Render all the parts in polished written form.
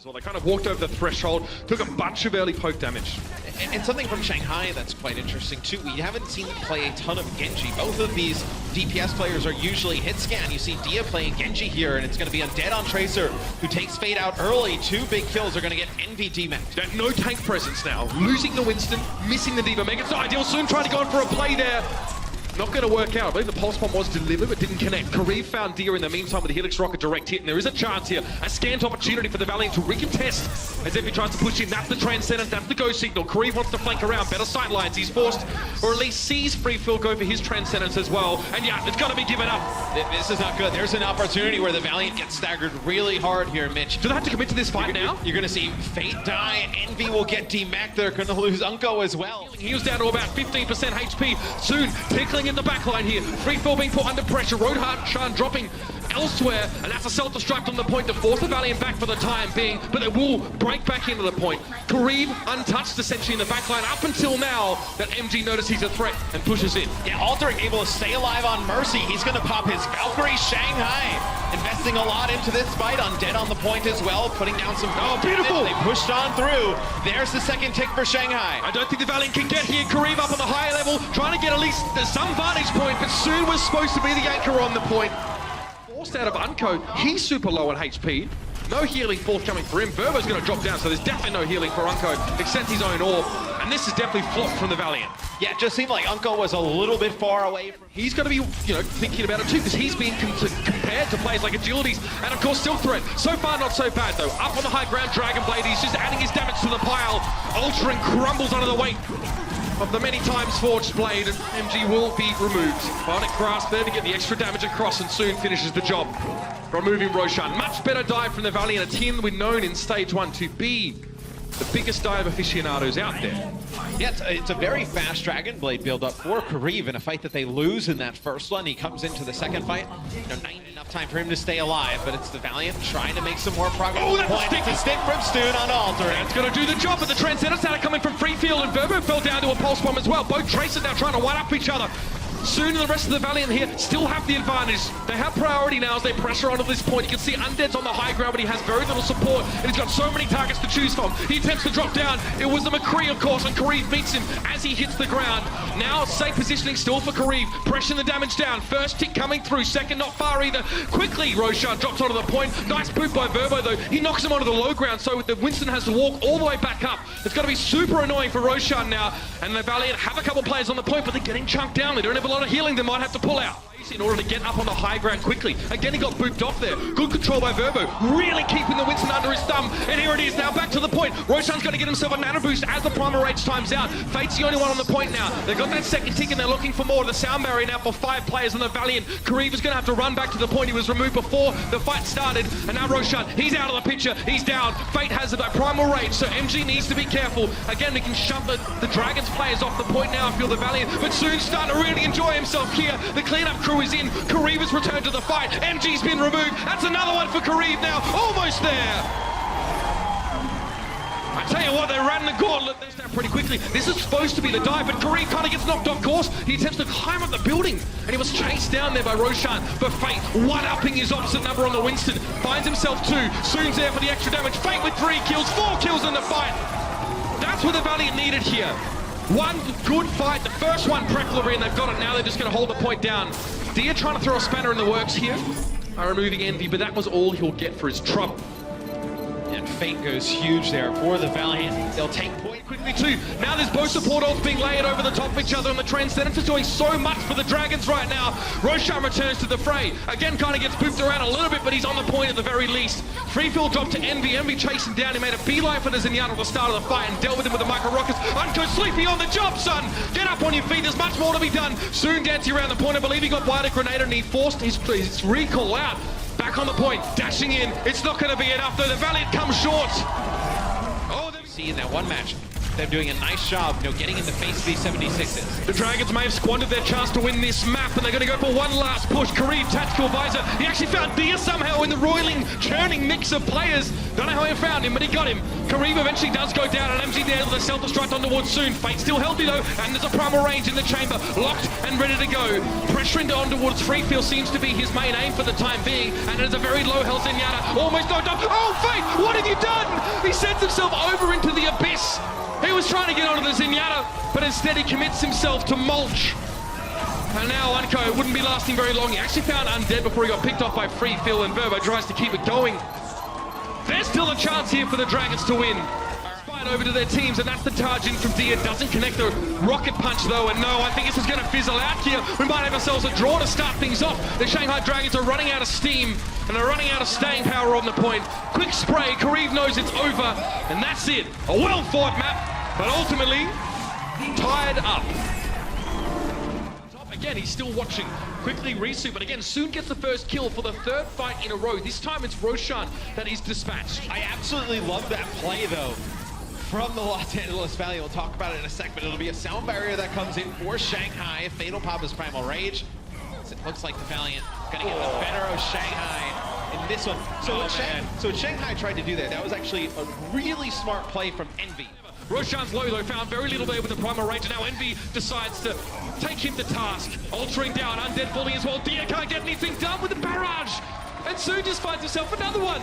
Well, they kind of walked over the threshold, took a bunch of early poke damage. And something from Shanghai that's quite interesting too, we haven't seen them play a ton of Genji. Both of these DPS players are usually hit scan. You see Dia playing Genji here, and it's going to be Undead on Tracer, who takes Fade out early. 2 big kills are going to get Envy demaxed. No tank presence now. Losing the Winston, missing the D.Va Mega. It's not ideal. Soon trying to go in for a play there. Not going to work out. I believe the pulse bomb was delivered but didn't connect. Kareev found Dia in the meantime with the Helix Rocket direct hit, and there is a chance here. A scant opportunity for the Valiant to recontest as if he tries to push in. That's the Transcendence, that's the go signal. Kareev wants to flank around, better sight lines. He's forced, or at least sees Freefill go for his Transcendence as well. And yeah, it's got to be given up. This is not good. There's an opportunity where the Valiant gets staggered really hard here, Mitch. Do they have to commit to this fight now? You're going to see Fate die. Envy will get demacked. They're going to lose Unko as well. He was down to about 15% HP. Soon, tickling in the backline here. Freefill being put under pressure. Ryujehong dropping elsewhere, and that's a self-destruct on the point to force the Valiant back for the time being, but it will break back into the point. Kareev untouched essentially in the backline up until now that MG notices he's a threat and pushes in. Yeah, Altering able to stay alive on Mercy. He's going to pop his Valkyrie. Shanghai investing a lot into this fight. Undead on the point as well, putting down some... Oh, beautiful! They pushed on through. There's the second tick for Shanghai. I don't think the Valiant can get here. Kareev up on the higher level, trying to get at least some vantage point, but soon was supposed to be the anchor on the point. Forced out of Unco, he's super low on HP. No healing forthcoming for him. Verbo's going to drop down, so there's definitely no healing for Unco, except his own orb. And this is definitely flopped from the Valiant. Yeah, it just seemed like Unco was a little bit far away from... He's going to be, thinking about it too, because he's being compared to players like Agilities, and of course Silk Threat. So far, not so bad though. Up on the high ground, Dragon Blade, he's just adding his damage to the pile. Altering crumbles under the weight of the many times forged blade, and MG will be removed. Bionic Grasp there to get the extra damage across and soon finishes the job. Removing Roshan. Much better dive from the Valiant, a team we're known in Stage 1 to be the biggest dive aficionados out there. Yeah, it's a very fast Dragon Blade build-up for Kareev in a fight that they lose in that first one. He comes into the second fight. Not enough time for him to stay alive, but it's the Valiant trying to make some more progress. Oh, that's a stick from Stoon on Alter. That's going to do the job, but the Transcendence had it coming from Freefield, and Verbo fell down to a pulse bomb as well. Both Tracers now trying to one-up each other. Soon the rest of the Valiant here still have the advantage. They have priority now as they pressure onto this point. You can see Undead's on the high ground, but he has very little support, and he's got so many targets to choose from. He attempts to drop down. It was the McCree, of course, and Kareev meets him as he hits the ground. Now safe positioning still for Kareev, pressuring the damage down. First tick coming through, second not far either. Quickly, Roshan drops onto the point. Nice boot by Verbo though. He knocks him onto the low ground, so the Winston has to walk all the way back up. It's going to be super annoying for Roshan now, and the Valiant have a couple players on the point, but they're getting chunked down. They don't have a lot of healing. They might have to pull out in order to get up on the high ground quickly. Again, he got booped off there. Good control by Verbo, really keeping the Winston under his thumb. And here it is now, back to the point. Roshan's going to get himself a nano boost as the primal rage times out. Fate's the only one on the point now. They've got that second tick and they're looking for more. The sound barrier now for 5 players on the Valiant. Kareev is going to have to run back to the point. He was removed before the fight started. And now Roshan, he's out of the picture. He's down. Fate has that primal rage, so MG needs to be careful. Again, we can shove the Dragons players off the point now if you're the Valiant. But soon starting to really enjoy himself here. The cleanup crew is in. Kareev has returned to the fight. MG's been removed. That's another one for Kareev now. Almost there. I tell you what, they ran the gauntlet this down pretty quickly. This is supposed to be the dive, but Kareev kind of gets knocked off course. He attempts to climb up the building, and he was chased down there by Roshan. But Fate, one-upping his opposite number on the Winston, finds himself 2. Soon's there for the extra damage. Fate with 3 kills, 4 kills in the fight. That's what the Valiant needed here. One good fight, the first one Preclery, and they've got it now. They're just going to hold the point down. Dia trying to throw a spanner in the works here by removing Envy, but that was all he'll get for his trouble. And Fate goes huge there for the Valiant. They'll take point quickly too. Now there's both support ults being layered over the top of each other, and the Transcendence is doing so much for the Dragons right now. Roshan returns to the fray. Again, kind of gets booped around a little bit, but he's on the point at the very least. Freefield dropped to Envy. Envy chasing down. He made a beeline for the Zenyatta at the start of the fight and dealt with him with the micro rockets. Unco sleepy on the job, son. Get up on your feet. There's much more to be done. Soon dancing around the point. I believe he got by the grenade and he forced his recall out. Back on the point, dashing in. It's not going to be enough though. The Valiant comes short. Oh, see in that one match, them doing a nice job, getting in the face of these 76s. The Dragons may have squandered their chance to win this map, and they're going to go for one last push. Kareev, tactical visor. He actually found Dia somehow in the roiling, churning mix of players. Don't know how he found him, but he got him. Kareev eventually does go down, and MG there with a self-destruct on towards Soon. Fate still healthy though, and there's a primal range in the chamber, locked and ready to go. Pressuring on towards Freefield seems to be his main aim for the time being, and it is a very low health Zenyatta. Almost knocked off. Oh, Fate, what have you done? but instead he commits himself to mulch. And now Unco wouldn't be lasting very long. He actually found Undead before he got picked off by Free Phil, and Verbo tries to keep it going. There's still a chance here for the Dragons to win. Fight over to their teams, and that's the charge in from Dia. Doesn't connect the rocket punch though, and no, I think this is going to fizzle out here. We might have ourselves a draw to start things off. The Shanghai Dragons are running out of steam, and they're running out of staying power on the point. Quick spray, Kareev knows it's over, and that's it. A well-fought map, but ultimately tied up. Again, he's still watching. Quickly Risu, but again, soon gets the first kill for the third fight in a row. This time it's Roshan that is dispatched. I absolutely love that play, though, from the Los Angeles Valiant. We'll talk about it in a sec, but it'll be a sound barrier that comes in for Shanghai. Fatal Pop is Primal Rage. It looks like the Valiant gonna get the better of Shanghai in this one. So when Shanghai tried to do that, that was actually a really smart play from Envy. Roshan's low though, found very little there with the Primal Rage, and now Envy decides to take him to task. Altering down, Undead falling as well. Dia can't get anything done with the barrage, and soon just finds himself another one.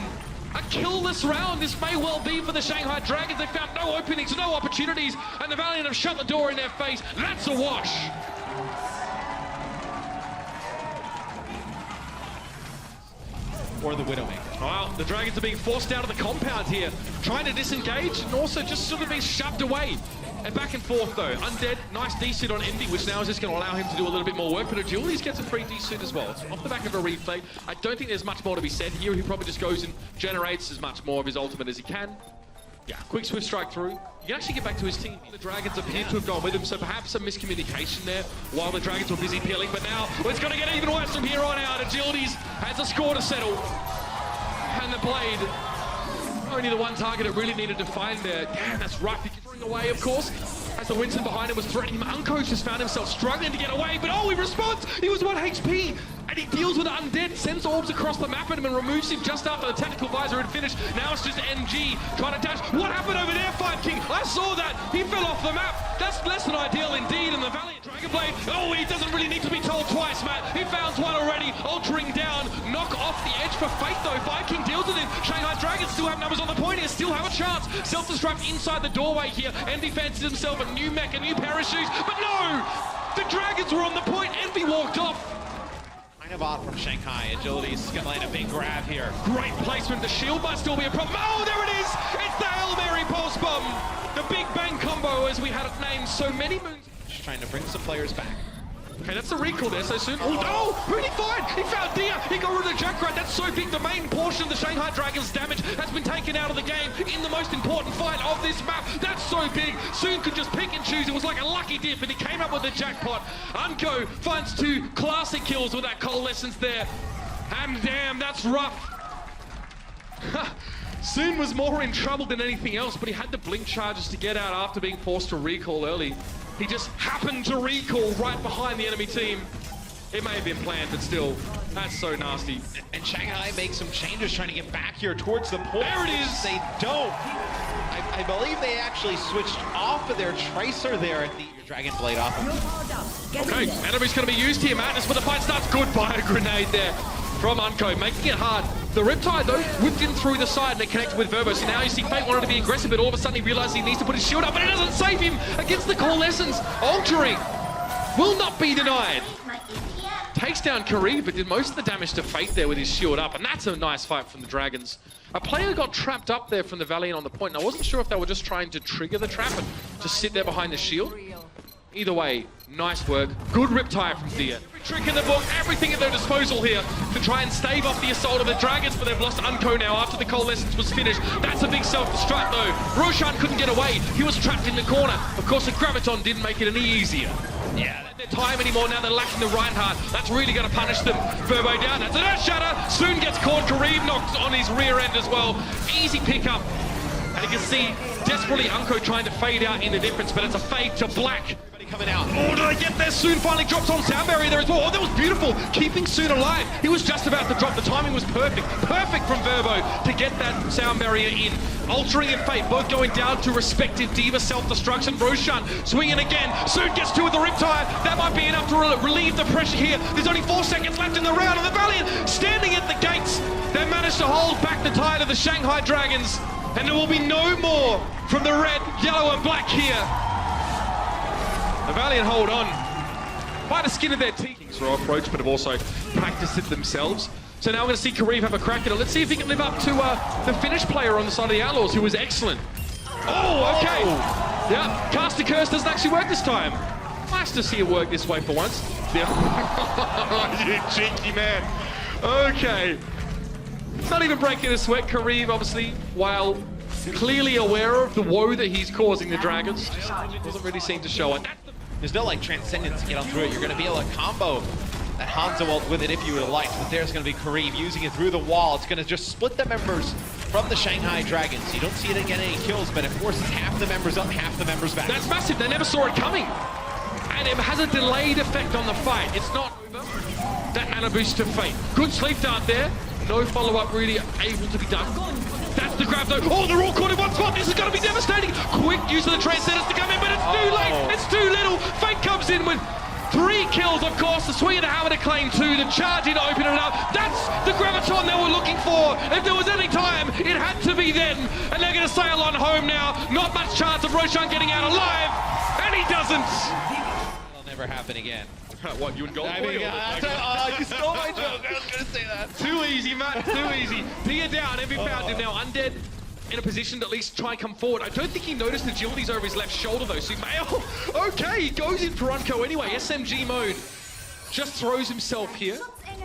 A killless round. This may well be for the Shanghai Dragons. They found no openings, no opportunities, and the Valiant have shut the door in their face. That's a wash. Or the Widowmaker. Wow, the Dragons are being forced out of the compound here, trying to disengage and also just sort of being shoved away. And back and forth though. Undead, nice D-suit on Envy, which now is just going to allow him to do a little bit more work, but Agilities gets a free D-suit as well. It's off the back of a replay. I don't think there's much more to be said here. He probably just goes and generates as much more of his ultimate as he can. Yeah, quick swift strike through. You can actually get back to his team. The Dragons appear to have gone with him, so perhaps some miscommunication there while the Dragons were busy peeling. But now it's going to get even worse from here on out. Agilities has a score to settle. And the Blade, only the one target it really needed to find there. Damn, that's rough. He can bring away, of course, as the Winston behind him was threatening him. Uncoach just found himself struggling to get away, but oh, he responds! He was 1 HP! And he deals with Undead, sends orbs across the map at him and removes him just after the technical visor had finished. Now it's just NG trying to dash. What happened over there, Fight King? I saw that! He fell off the map! That's less than ideal indeed, and the Valiant Dragonblade, oh, he doesn't really need to be told twice, Matt. He found one already, altering down, knock off the edge for Fate though. Fight King deals with him. Shanghai Dragons still have numbers on the point here, still have a chance. Self-destruct inside the doorway here. Envy fancies himself a new mech, a new pair of shoes, but no! The Dragons were on the point, Envy walked off. Kind of odd from Shanghai. Agility's gonna land a big grab here. Great placement, the shield might still be a problem. Oh, there it is! It's the Hail Mary pulse bomb! The Big Bang combo, as we had it named so many moons. Just trying to bring some players back. Okay, that's the recall there so soon. Oh no! Who'd he find? He found Dia! He got rid of the Junkrat. That's so big. The main portion of the Shanghai Dragons' damage has been taken out of the game in the most important fight of this map. That's so big. Soon could just pick and choose. It was like a lucky dip, and he came up with the jackpot. Unco finds 2 classic kills with that coalescence there. And damn, that's rough. Soon was more in trouble than anything else, but he had the blink charges to get out after being forced to recall early. He just happened to recall right behind the enemy team. It may have been planned, but still, that's so nasty. And Shanghai makes some changes trying to get back here towards the point. There it is! They don't. I believe they actually switched off of their Tracer there at the Dragon Blade off of. Okay, enemy's going to be used here, Madness, but the fight starts. Goodbye, a grenade there from Unco, making it hard. The Riptide, though, whipped in through the side and it connected with Verbo. So now you see Fate wanted to be aggressive, but all of a sudden he realizes he needs to put his shield up, but it doesn't save him against the Coalescence. Altering will not be denied. Takes down Kareev, but did most of the damage to Fate there with his shield up, and that's a nice fight from the Dragons. A player got trapped up there from the Valiant on the point, and I wasn't sure if they were just trying to trigger the trap and just sit there behind the shield. Either way, nice work. Good Riptide from Dia. Trick in the book, everything at their disposal here to try and stave off the assault of the Dragons, but they've lost Unco now after the Coalescence was finished. That's a big self-destruct though. Roshan couldn't get away. He was trapped in the corner. Of course, the Graviton didn't make it any easier. Yeah, their time anymore now. They're lacking the Reinhardt. That's really going to punish them. Verbo down. That's an Earth Shatter. Soon gets caught. Kareev knocked on his rear end as well. Easy pickup. And you can see desperately Unco trying to fade out in the difference, but it's a fade to black. Coming out. Oh, did I get there? Soon finally drops on sound barrier there as well. Oh, that was beautiful. Keeping Soon alive. He was just about to drop. The timing was perfect. Perfect from Verbo to get that sound barrier in. Altering and Fate both going down to respective Diva self-destruction. Roshan swinging again. Soon gets 2 with the Riptide. That might be enough to relieve the pressure here. There's only 4 seconds left in the round, and the Valiant standing at the gates. They managed to hold back the tide of the Shanghai Dragons, and there will be no more from the red, yellow, and black here. The Valiant hold on by the skin of their teeth. Raw approach, but have also practiced it themselves. So now we're going to see Kareev have a crack at it. Let's see if he can live up to the Finnish player on the side of the Outlaws, who was excellent. Oh, okay. Yeah, Cast a Curse doesn't actually work this time. Nice to see it work this way for once. Yeah. You cheeky man. Okay. Not even breaking a sweat. Kareev, obviously, while clearly aware of the woe that he's causing the Dragons, just doesn't really seem to show it. There's no like transcendence to get on through it. You're going to be able to combo that Hanzo ult with it if you would have liked, but there's going to be Kareev using it through the wall. It's going to just split the members from the Shanghai Dragons. You don't see it get any kills, but it forces half the members up, half the members back. That's massive. They never saw it coming. And it has a delayed effect on the fight. It's not over. That mana boost to Fate. Good sleep dart there. No follow-up really able to be done. That's the grab though. Oh, they're all caught in one spot. This is going to be devastating. Quick use of the Transcendence to come in, but it's too late. It's too little. Fate comes in with 3 kills, of course. The swing of the hammer to claim 2. The charge in to open it up. That's the graviton they were looking for. If there was any time, it had to be then. And they're going to sail on home now. Not much chance of Ryujehong getting out alive. And he doesn't. It'll never happen again. What, you and gold? You stole my joke. I was going to say that. Too easy, Matt. Too easy. Dia down. Every found him now. Undead in a position to at least try and come forward. I don't think he noticed the agilities over his left shoulder though. So okay, he goes in for Runco anyway. SMG mode. Just throws himself here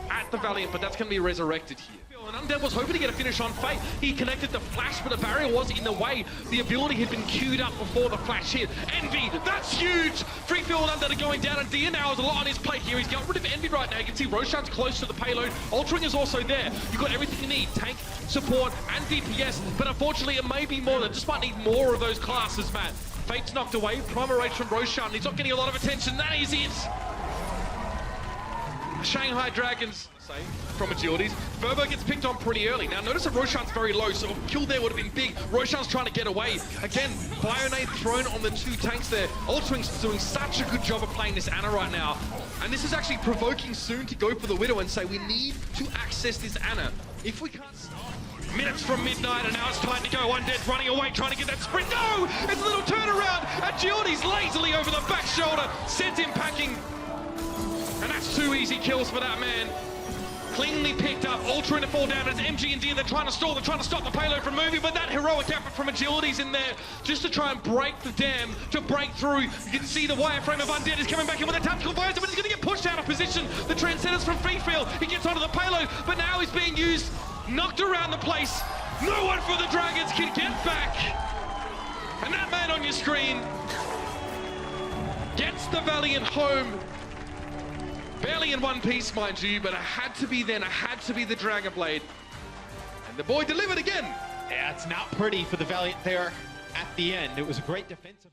at the Valiant, but that's going to be resurrected here. And Undead was hoping to get a finish on Fate. He connected the flash, but the barrier was in the way. The ability had been queued up before the flash hit. Envy, that's huge! Free Feel and Undead are going down, and Dia now has a lot on his plate here. He's got rid of Envy right now. You can see Roshan's close to the payload. Altering is also there. You've got everything you need. Tank, support, and DPS. But unfortunately, it may be more. They just might need more of those classes, Matt. Fate's knocked away. Primal Rage from Roshan. He's not getting a lot of attention. That is it! Shanghai Dragons, say, from agilities. Verbo gets picked on pretty early. Now notice that Roshan's very low, so a kill there would have been big. Roshan's trying to get away. Again, Bionade thrown on the 2 tanks there. Ultwing's doing such a good job of playing this Ana right now. And this is actually provoking Soon to go for the Widow and say, we need to access this Ana. If we can't stop. Minutes from midnight, and now it's time to go. Undead running away, trying to get that sprint. No! It's a little turnaround. Agility's lazily over the back shoulder. Sent him packing. And that's 2 easy kills for that man. Cleanly picked up, Ultra in to fall down as MG and Dia. They're trying to stall, they're trying to stop the payload from moving, but that heroic effort from Agility's in there just to try and break the dam, to break through. You can see the wireframe of Undead is coming back in with a tactical visor, but he's going to get pushed out of position. The Transcendence from Freefield, he gets onto the payload, but now he's being used, knocked around the place. No one for the Dragons can get back. And that man on your screen gets the Valiant home. Barely in one piece, mind you, but it had to be then. It had to be the Dragon Blade. And the boy delivered again. Yeah, it's not pretty for the Valiant there at the end. It was a great defensive...